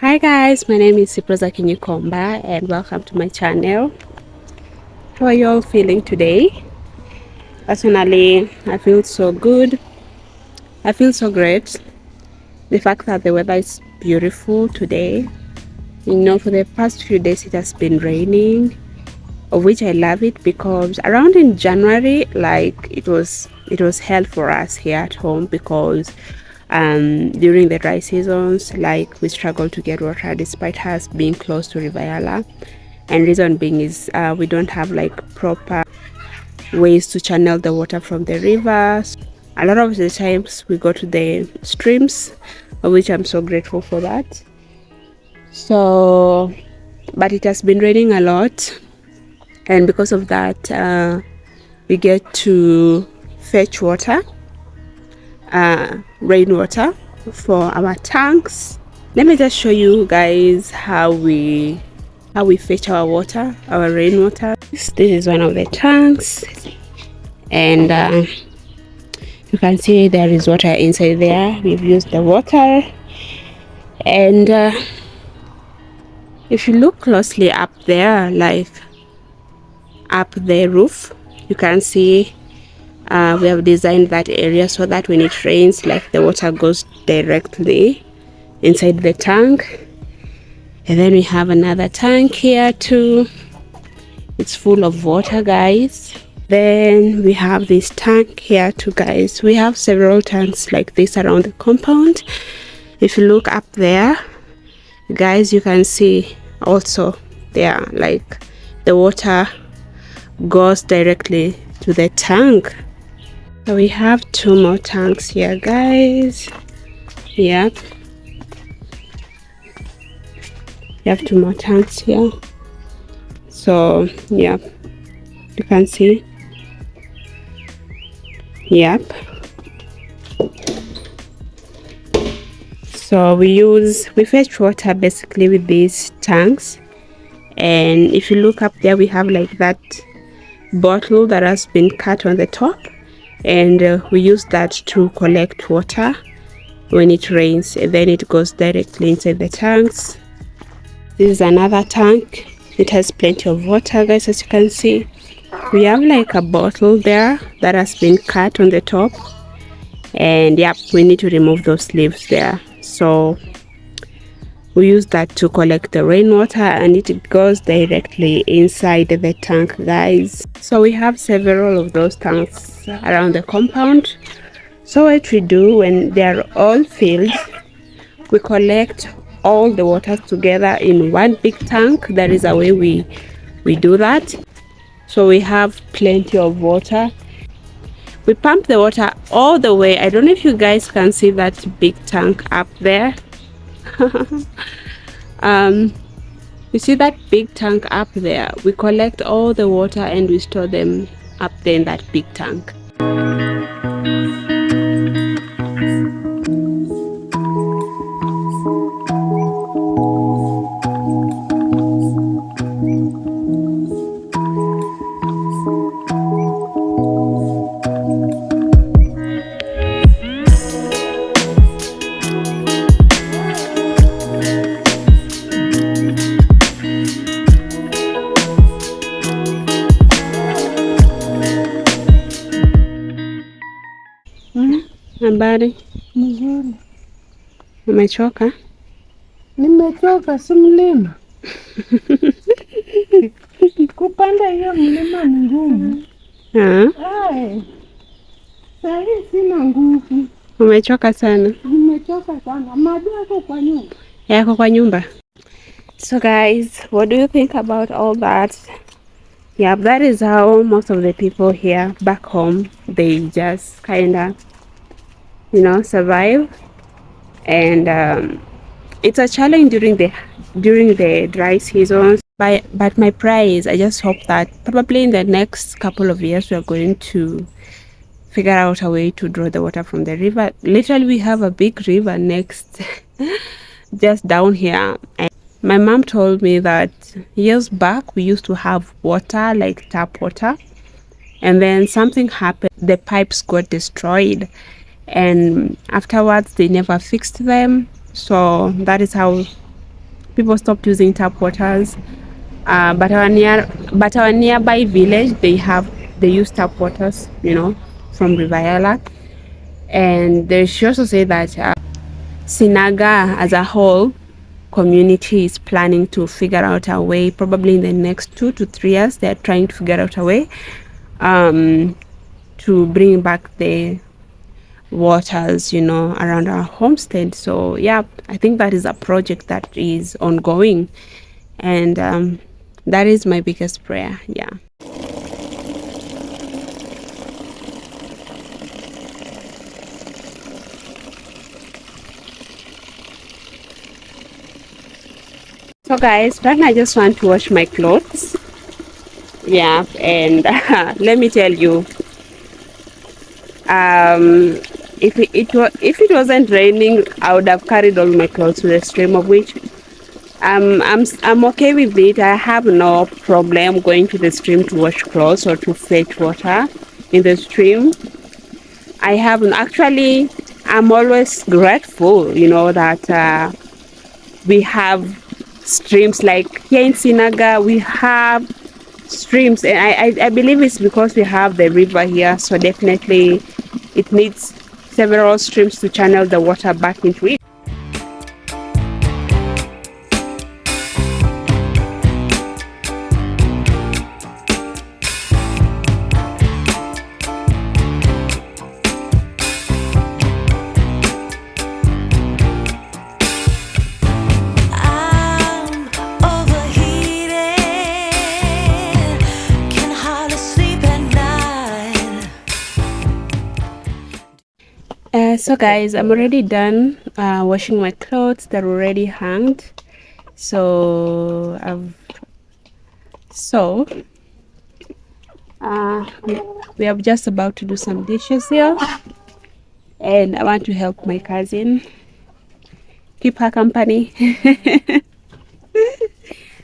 Hi guys, my name is Siproza Kinyikomba and welcome to my channel. How are you all feeling today? Personally, I feel so good. I feel so great. The fact that the weather is beautiful today. You know, for the past few days it has been raining, of which I love it because around in January, like it was hell for us here at home because during the dry seasons, like we struggle to get water despite us being close to River Yala. And reason being is we don't have like proper ways to channel the water from the rivers. A lot of the times we go to the streams, of which I'm so grateful for that. So, but it has been raining a lot, and because of that we get to fetch water, rainwater for our tanks. Let me just show you guys how we fetch our water, our rainwater. This is one of the tanks, and you can see there is water inside there. We've used the water, and if you look closely up there, like up the roof, you can see we have designed that area so that when it rains, like the water goes directly inside the tank. And then we have another tank here too. It's full of water, guys. Then we have this tank here too, guys. We have several tanks like this around the compound. If you look up there, guys, you can see also there, like the water goes directly to the tank. So we have two more tanks here, guys. Yep. We have two more tanks here. So yeah, you can see. Yep. So we fetch water basically with these tanks, and if you look up there, we have like that bottle that has been cut on the top, and we use that to collect water when it rains, and then it goes directly inside the tanks. This is another tank. It has plenty of water, guys. As you can see, we have like a bottle there that has been cut on the top, and yep, we need to remove those leaves there. So we use that to collect the rainwater, and it goes directly inside the tank, guys. So we have several of those tanks around the compound. So what we do when they are all filled, we collect all the water together in one big tank. That is a way we do that. So we have plenty of water. We pump the water all the way. I don't know if you guys can see that big tank up there. You see that big tank up there? We collect all the water and we store them up there in that big tank. Habari? Mzuri. Umechoka? Nimechoka, si mlima. Kupanda hiyo mlima ni ngumu. Sasa sina nguvu. Umechoka sana? Nimechoka sana. Maji yako kwa nyumba? Yako kwa nyumba. So guys, what do you think about all that? Yeah, that is how most of the people here back home, they just kind of, you know, survive. And it's a challenge during the dry seasons, but my prayer is I just hope that probably in the next couple of years we are going to figure out a way to draw the water from the river. Literally, we have a big river next just down here. And my mom told me that years back we used to have water, like tap water, and then something happened, the pipes got destroyed, and afterwards they never fixed them. So that is how People stopped using tap waters. But our nearby village, they use tap waters, from River Yala. And she also said that Sinaga as a whole community is planning to figure out a way, probably in the next 2 to 3 years. They're trying to figure out a way to bring back the waters, around our homestead. So yeah, I think that is a project that is ongoing, and that is my biggest prayer. Yeah. So guys, right now I just want to wash my clothes. Yeah, and let me tell you, if it wasn't raining, I would have carried all my clothes to the stream, of which I'm okay with it. I have no problem going to the stream to wash clothes or to fetch water in the stream. I haven't actually. I'm always grateful, that we have streams like here in Sinaga. We have streams, and I believe it's because we have the river here. So definitely, it needs several streams to channel the water back into it. So guys, I'm already done washing my clothes. They're already hanged. So we are just about to do some dishes here, and I want to help my cousin, keep her company.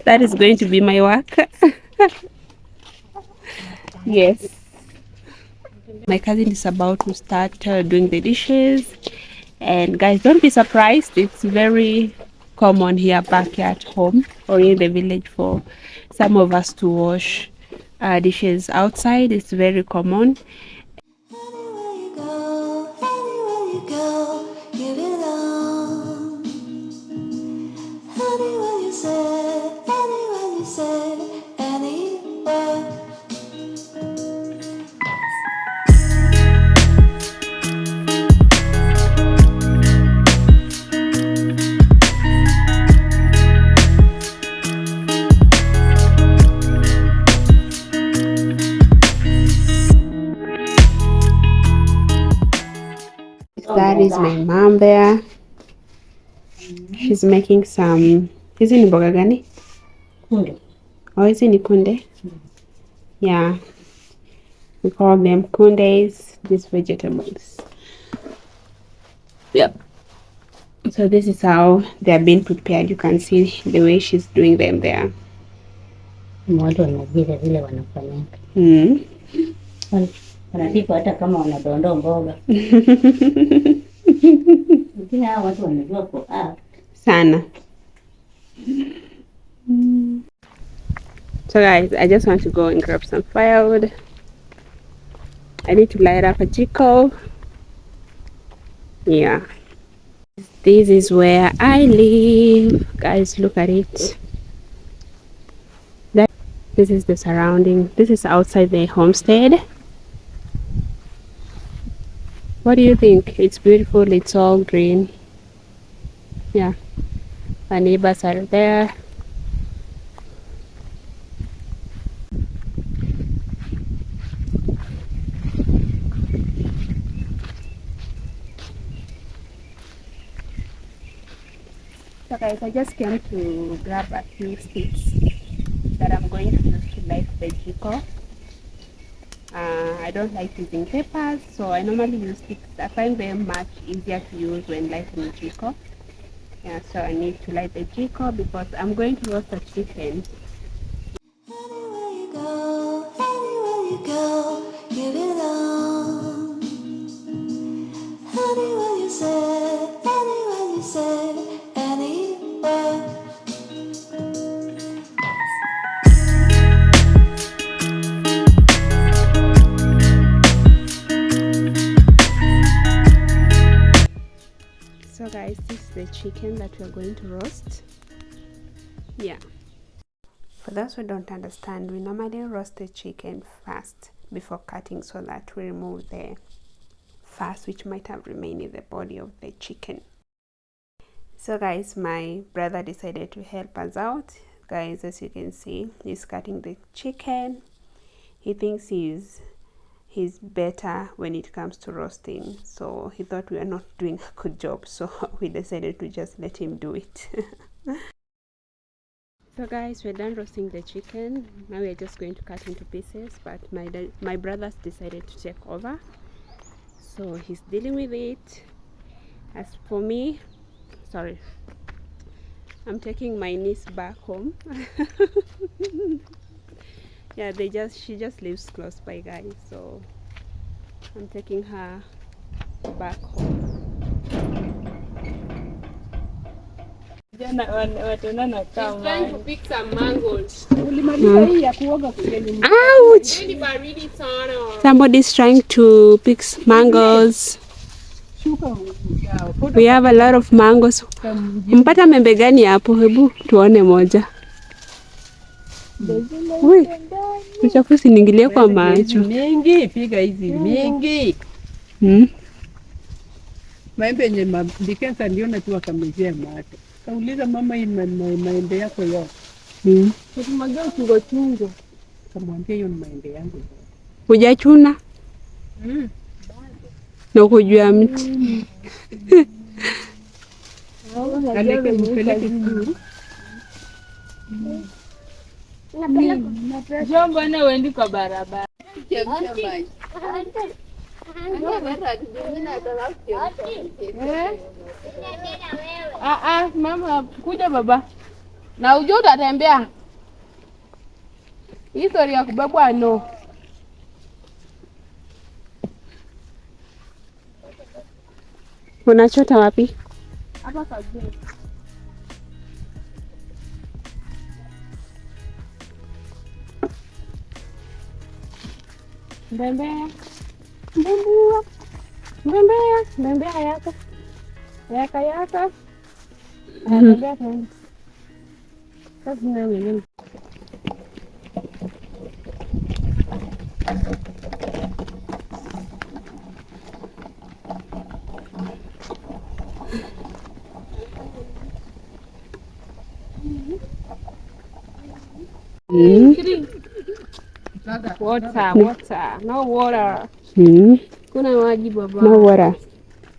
That is going to be my work. Yes. My cousin is about to start doing the dishes, and guys, don't be surprised. It's very common here back at home or in the village for some of us to wash dishes outside. It's very common. Anywhere you go, anywhere you go, you belong. Anywhere you say, anywhere. That is my mom there. She's making some. Hizi ni mboga gani? Kunde. Oh, hizi ni kunde? Yeah. We call them kundes, these vegetables. Yep. So this is how they're being prepared. You can see the way she's doing them there. Watu wanajile vile wanafanya. Wanapika hata kama wanadondoa mboga. Lakini hao watu wanajua kwa sana. So guys, I just want to go and grab some firewood. I need to light up a jiko. Yeah. This is where I live. Guys, look at it. This is the surrounding. This is outside the homestead. What do you think? It's beautiful. It's all green. Yeah. Our neighbors are there. So guys, I just came to grab a few sticks that I'm going to use to light the jiko. I don't like using papers, so I normally use sticks. I find them much easier to use when lighting the jiko. Yeah, so I need to light the jiko because I'm going to roast a chicken. Anywhere you go, you belong. Anywhere you say, anywhere. chicken that we are going to roast. Yeah. For those who don't understand, we normally roast the chicken first before cutting so that we remove the fat which might have remained in the body of the chicken. So guys, my brother decided to help us out. Guys, as you can see, he's cutting the chicken. He thinks he's better when it comes to roasting, so he thought we were not doing a good job, so we decided to just let him do it. So guys, we're done roasting the chicken. Now we're just going to cut into pieces, but my brothers decided to take over, so he's dealing with it. As for me, sorry, I'm taking my niece back home. Yeah, she just lives close by, guys, so I'm taking her back home. He's trying to pick some mangoes. Ouch! Somebody's trying to pick mangoes. We have a lot of mangoes. Mpata membe gani hapo? Hebu tuone moja. Ui, uchafu usiniingilie kwa macho. Mingi, piga hizi mingi. Maembe yenye Dikensa aliona tu akamezea mate. Kauliza mama, hii maembe yako yote. Ukimwagia chungo. Kamwambia hiyo ni maembe yangu. Hujachuna? Na kujua mti. Aleke mpeleke shule. Jombo na wendi kwa barabara. Mama kuja baba. Na ujue utatembea. Historia ya kubebwa no. Unachota wapi? Hapa kazini. Mbembea. Mbembea yako. Yaka. Mbembea tena. Sasa nini? Water. No water. Kuna maji baba. No water.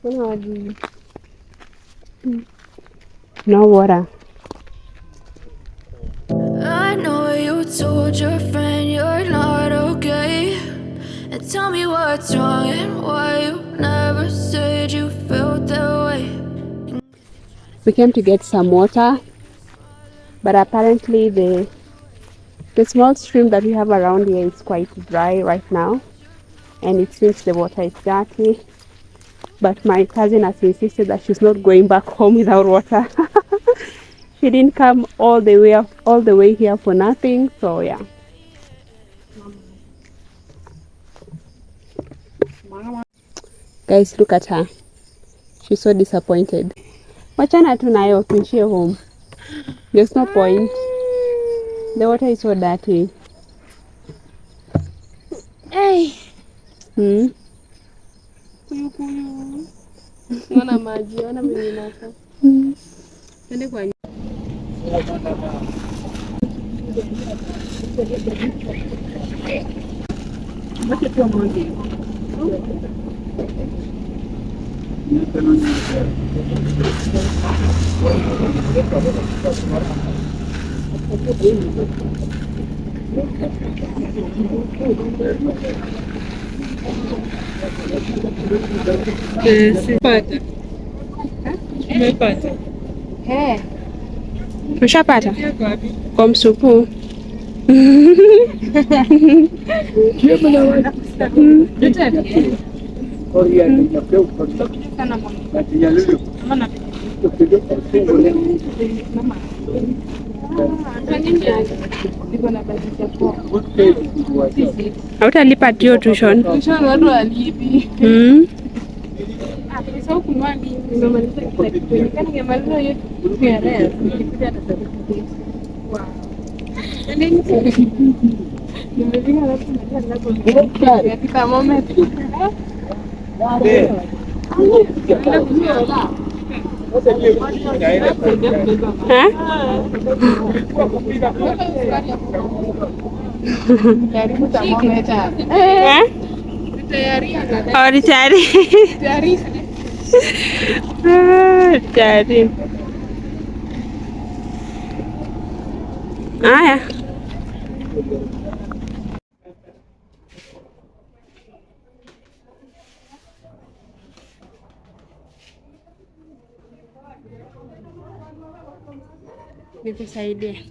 Kuna maji. No water. I know you told your friend you're not okay, and tell me what's wrong and why you never said you felt that way. We came to get some water, but apparently the small stream that we have around here is quite dry right now, and it seems the water is dirty. But my cousin has insisted that she's not going back home without water. She didn't come all the way here for nothing, so yeah. Guys, look at her. She's so disappointed. Wachana tu nayo, tuishie home. There's no point. The water is so dirty. Hey. Kuyu. Ona maji, ona mimi nako. Twende kwa Umepata? Ushapata? Kwa msupu. Hautalipa hiyo tuition. Tuition watu walipi. Nilisahau kununua ndizi. Nimemaliza kila kitu. Ningemaliza hiyo kitu ya leo. Nilikuja na certificate. Wow. Nimevika hapo na katika moment. Tayari. Haya. Nikusaidie.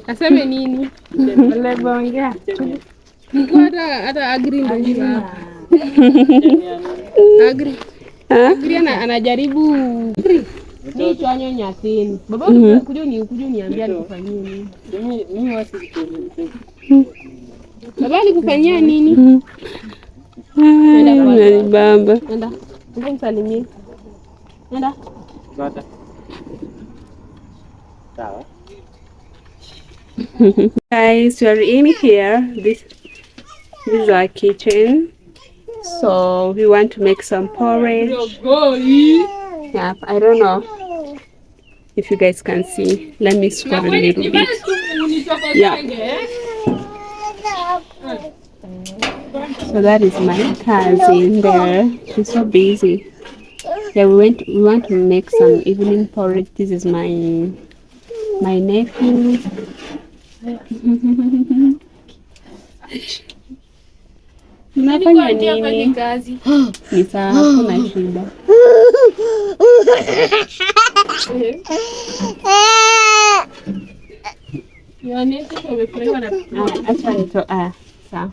Aseme nini? Ongea. Hata Agri ndio hiyo. Agri anajaribu ni chonyo nyathini. Baba kuja niambia nikufanyie nini? Mimi wasi. Baba alikufanyia nini? Nenda baba. Nenda. Nenda msalimie. Nenda. Sawa. Guys, we are in here. This is our kitchen. So we want to make some porridge. Yeah, I don't know if you guys can see. Let me squat a little bit. Yeah. So that is my cousin there. She's so busy. Yeah, we want to make some evening porridge. This is my nephew. Unafanya nini? Ni sawa, hakuna shida. Acha nito sawa.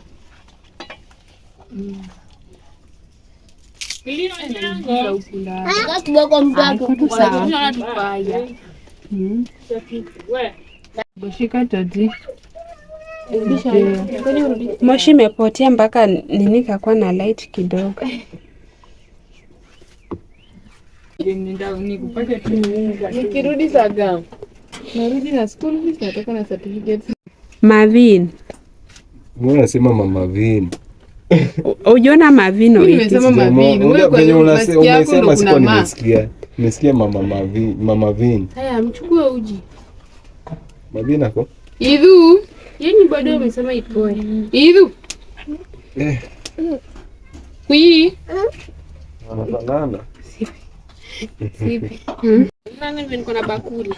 Boshika toti. Moshi imepotea mpaka nini kakwa na light kidogo. Nikirudi Sagam. Narudi na school fees natoka na certificate. Mavin. Mbona unasema Mama Vin? Ujiona Mavin au nimesema Mavin? Wewe kwa nini unasema siko nimesikia. Nimesikia Mama Vin. Haya mchukue uji. Mavin ako? Idhu. Yeye bado amesema ipoe. Idhu. Kui. Wanafanana. Sipi. Nani mimi niko na bakuli.